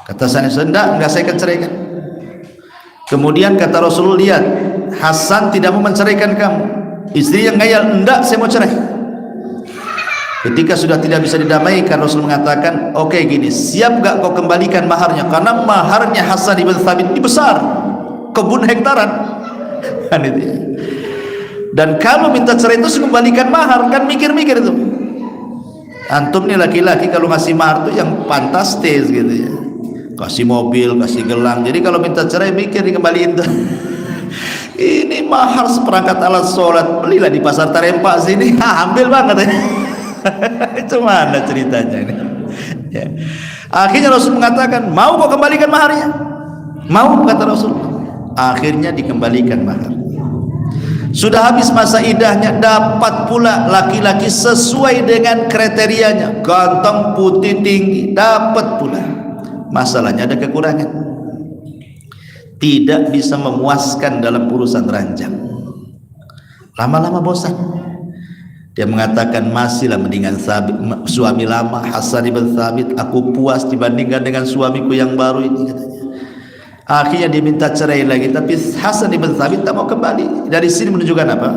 Kata Hasan, enggak saya akan ceraikan. Kemudian kata Rasulullah, lihat Hasan tidak mau menceraikan kamu. Istri yang ngayal, enggak saya mau cerai. Ketika sudah tidak bisa didamaikan, Rasul mengatakan, oke, gini, siap gak kau kembalikan maharnya? Karena maharnya Hasan ibn Thabit ini besar, kebun hektaran kan itu ya. Dan kalau minta cerai itu kembalikan mahar, kan mikir-mikir itu. Antum nih laki-laki kalau ngasih mahar tuh yang fantastis gitu ya, kasih mobil, kasih gelang. Jadi kalau minta cerai mikir dikembaliin tuh. Ini mahar seperangkat alat sholat, belilah di pasar Tarempa sini, ambil banget ya. Itu mana ceritanya ini ya. Akhirnya Rasul mengatakan, mau kau kembalikan maharnya? Mau, kata Rasul. Akhirnya dikembalikan mahar. Sudah habis masa idahnya, dapat pula laki-laki sesuai dengan kriterianya, ganteng, putih, tinggi, dapat pula. Masalahnya ada kekurangan, tidak bisa memuaskan dalam urusan ranjang. Lama-lama bosan. Dia mengatakan, masihlah mendingan suami lama Hasan ibn Thabit, aku puas dibandingkan dengan suamiku yang baru ini, katanya. Akhirnya dia minta cerai lagi, tapi Hasan ibn Thabit tak mau kembali. Dari sini menunjukkan apa?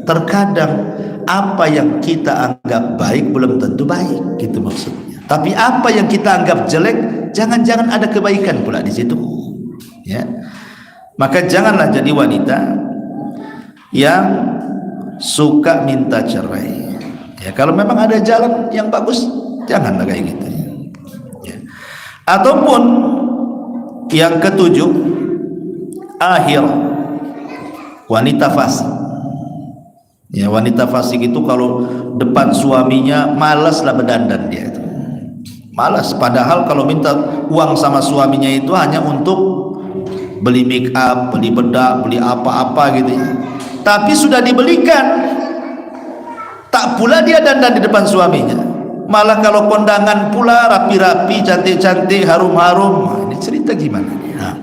Terkadang apa yang kita anggap baik belum tentu baik, gitu maksudnya. Tapi apa yang kita anggap jelek, jangan-jangan ada kebaikan pula di situ. Ya, maka janganlah jadi wanita yang suka minta cerai. Ya, kalau memang ada jalan yang bagus, janganlah kayak gitu. Ya. Ataupun yang ketujuh, akhir, wanita fasik. Ya, wanita fasik itu kalau depan suaminya malaslah berdandan dia itu. Malas, padahal kalau minta uang sama suaminya itu hanya untuk beli make up, beli bedak, beli apa-apa gitu ya. Tapi sudah dibelikan, tak pula dia dandan di depan suaminya. Malah kalau kondangan pula rapi-rapi, cantik-cantik, harum-harum. Nah, ini cerita gimana? Nah,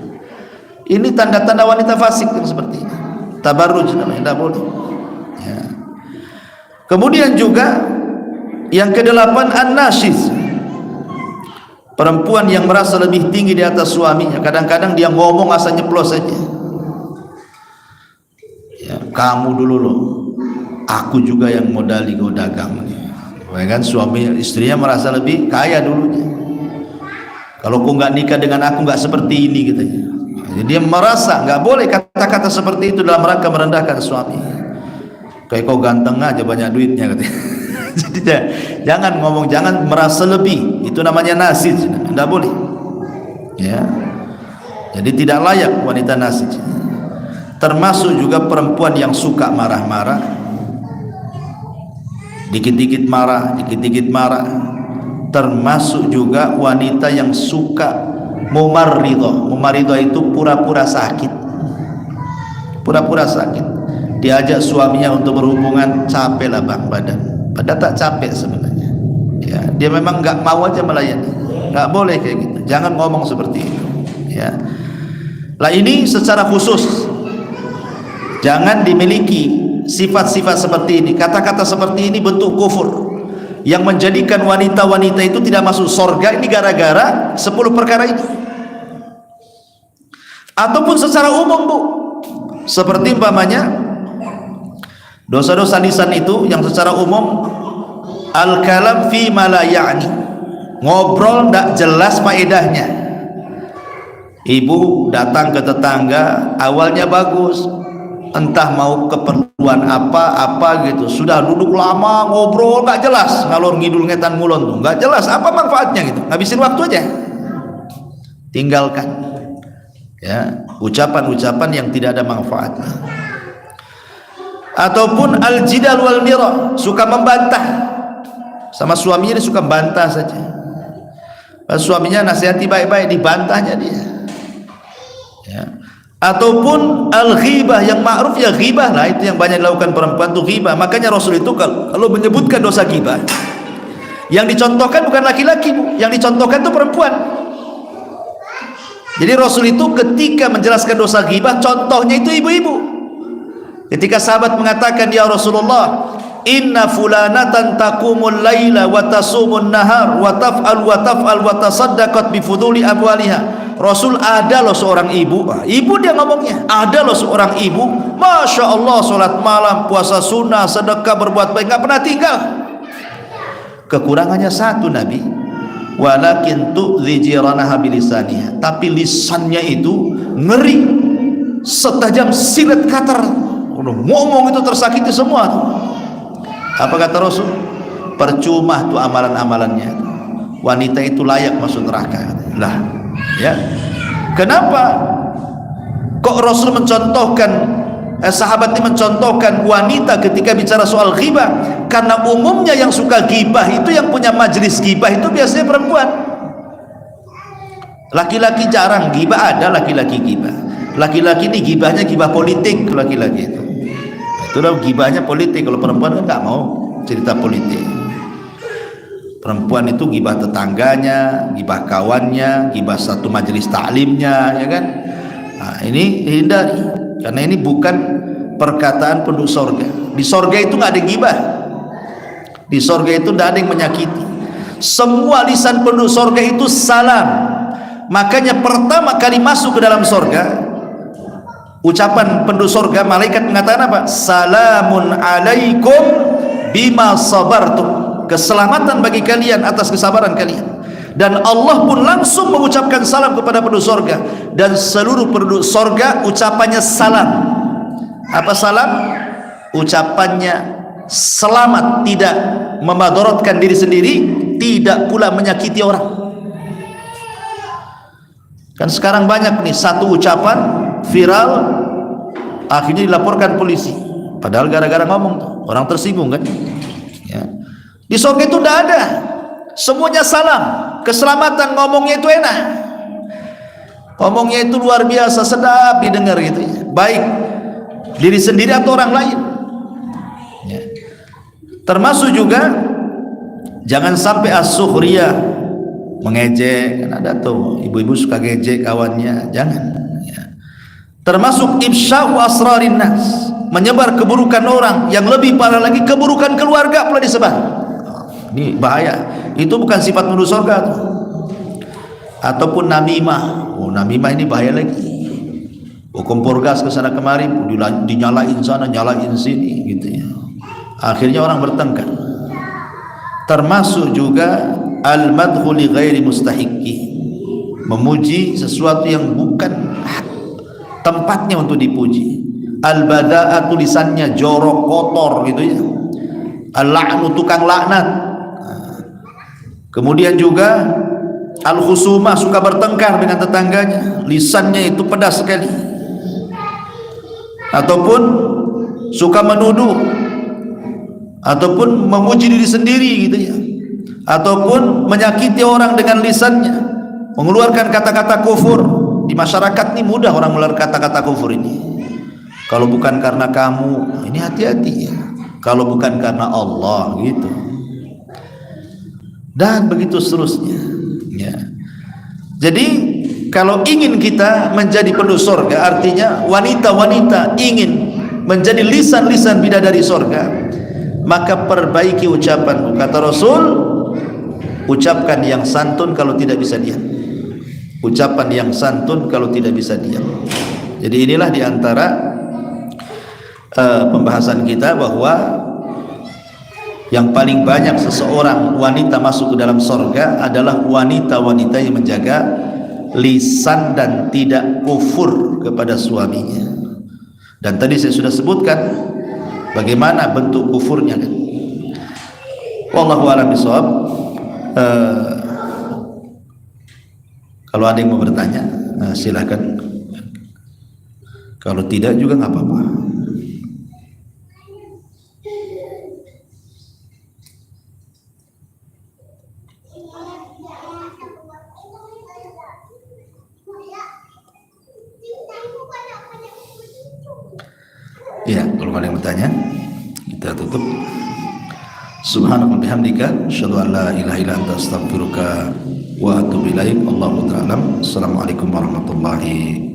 ini tanda-tanda wanita fasik yang seperti ini. Tabarruj namanya, tidak boleh. Ya. Kemudian juga yang kedelapan, an-nashiz, perempuan yang merasa lebih tinggi di atas suaminya. Kadang-kadang dia ngomong asal nyeplos saja. Ya, kamu dulu loh, aku juga yang modali kau dagang. Ya kan, suami istrinya merasa lebih kaya dulunya. Kalau kau nggak nikah dengan aku nggak seperti ini katanya. Jadi dia merasa nggak boleh kata-kata seperti itu dalam rangka merendahkan suami. Kayak kau ganteng aja banyak duitnya katanya. Jadi jangan ngomong, jangan merasa lebih. Itu namanya nasij, tidak boleh. Ya. Jadi tidak layak wanita nasij. Termasuk juga perempuan yang suka marah-marah, dikit-dikit marah, dikit-dikit marah. Termasuk juga wanita yang suka mumarridah. Mumarridah itu pura-pura sakit. Pura-pura sakit. Diajak suaminya untuk berhubungan, capek lah bang badan. Padahal tak capek sebenarnya. Ya, dia memang nggak mau aja melayani. Nggak boleh kayak gitu. Jangan ngomong seperti itu. Ya. Lah ini secara khusus. Jangan dimiliki sifat-sifat seperti ini. Kata-kata seperti ini bentuk kufur yang menjadikan wanita-wanita itu tidak masuk surga. Ini gara-gara 10 perkara itu. Ataupun secara umum, Bu. Seperti umpamanya dosa-dosa lisan itu yang secara umum, al-kalam fi ma la ya'ni, ngobrol tidak jelas faedahnya. Ibu datang ke tetangga, awalnya bagus, entah mau keperluan apa gitu, sudah duduk lama ngobrol nggak jelas, ngalor ngidul ngetan ngulon tuh nggak jelas apa manfaatnya gitu, ngabisin waktu aja. Tinggalkan ya ucapan-ucapan yang tidak ada manfaatnya. Ataupun al-jidal wal mira, suka membantah sama suaminya, dia suka bantah saja. Pas suaminya nasihati baik-baik, dibantahnya dia. Ya. Ataupun al-ghibah, yang ma'ruf ya ghibah lah, itu yang banyak dilakukan perempuan tuh ghibah. Makanya Rasul itu kalau menyebutkan dosa ghibah, yang dicontohkan bukan laki-laki, Bu, yang dicontohkan itu perempuan. Jadi Rasul itu ketika menjelaskan dosa ghibah, contohnya itu ibu-ibu. Ketika sahabat mengatakan, ya Rasulullah, inna fulanatan taqumul laila wa tasumun nahar wa taf'al wa tasaddaqat bi fuduli amwaliha. Rasul, ada loh seorang ibu, ibu dia ngomongnya, ada loh seorang ibu, Masya Allah, sholat malam, puasa sunnah, sedekah, berbuat baik, nggak pernah tinggal. Kekurangannya satu, Nabi, walakin tu'dhi jiranaha bilisaniha, tapi lisannya itu ngeri, setajam silet katar. Ngomong itu tersakiti semua tuh. Apa kata Rasul? Percuma tuh amalan-amalannya. Wanita itu layak masuk neraka. Lah, ya. Kenapa kok Rasul mencontohkan, sahabat ini mencontohkan wanita ketika bicara soal ghibah? Karena umumnya yang suka ghibah itu, yang punya majelis ghibah itu biasanya perempuan. Laki-laki jarang ghibah, ada laki-laki ghibah. Laki-laki ini ghibahnya ghibah politik, laki-laki itu. Itu udah ghibahnya politik. Kalau perempuan kan nggak mau cerita politik. Perempuan itu ghibah tetangganya, ghibah kawannya, ghibah satu majelis taklimnya, ya kan? Nah, ini hindari, karena ini bukan perkataan penduduk sorga. Di sorga itu nggak ada ghibah. Di sorga itu tidak ada yang menyakiti. Semua lisan penduduk sorga itu salam. Makanya pertama kali masuk ke dalam sorga, ucapan penduduk surga, malaikat mengatakan apa? Salamun alaikum bima sabartum. Keselamatan bagi kalian atas kesabaran kalian. Dan Allah pun langsung mengucapkan salam kepada penduduk surga. Dan seluruh penduduk surga ucapannya salam. Apa salam? Ucapannya selamat, tidak memadaratkan diri sendiri, tidak pula menyakiti orang. Kan sekarang banyak nih, satu ucapan viral, akhirnya dilaporkan polisi, padahal gara-gara ngomong tuh orang tersinggung kan ya. Di surga itu tidak ada, semuanya salam, keselamatan, ngomongnya itu enak, ngomongnya itu luar biasa sedap didengar gitu ya. Baik diri sendiri atau orang lain ya. Termasuk juga jangan sampai as-sukhriyah, mengejek, kan ada tuh ibu-ibu suka ngejek kawannya, jangan. Termasuk ifsya'u asrarin nas, menyebar keburukan orang, yang lebih parah lagi keburukan keluarga pula disebar. Ini bahaya. Itu bukan sifat penduduk surga tuh. Ataupun namimah. Oh, namimah ini bahaya lagi. Kompor gas ke sana kemari, dinyalain sana, nyalain sini gitu ya. Akhirnya orang bertengkar. Termasuk juga al-madhu li ghairi mustahiqqi, memuji sesuatu yang bukan tempatnya untuk dipuji. Al-bada'ah, tulisannya jorok, kotor gitu ya. Al-la'nu, tukang laknat. Kemudian juga al-khusumah, suka bertengkar dengan tetangganya, lisannya itu pedas sekali. Ataupun suka menuduh, ataupun memuji diri sendiri gitu ya, ataupun menyakiti orang dengan lisannya, mengeluarkan kata-kata kufur. Di masyarakat ini mudah orang mengeluarkan kata-kata kufur ini. Kalau bukan karena kamu, ini hati-hati ya. Kalau bukan karena Allah gitu. Dan begitu seterusnya ya. Jadi kalau ingin kita menjadi penduduk surga, artinya wanita-wanita ingin menjadi lisan-lisan bidadari surga, maka perbaiki ucapan. Kata Rasul, ucapkan yang santun kalau tidak bisa diam. Ucapan yang santun kalau tidak bisa diam. Jadi inilah diantara pembahasan kita, bahwa yang paling banyak seseorang wanita masuk ke dalam surga adalah wanita-wanita yang menjaga lisan dan tidak kufur kepada suaminya. Dan tadi saya sudah sebutkan bagaimana bentuk kufurnya kan. Wallahu a'lam bishawab. Kalau ada yang mau bertanya, silakan. Kalau tidak juga nggak apa-apa. Ya, kalau ada yang bertanya, kita tutup. Subhanallah bihamdika, asyhadu an la ilaha illa anta, astaghfiruka wa atubu ilaik. Allahu ta'ala. Assalamualaikum warahmatullahi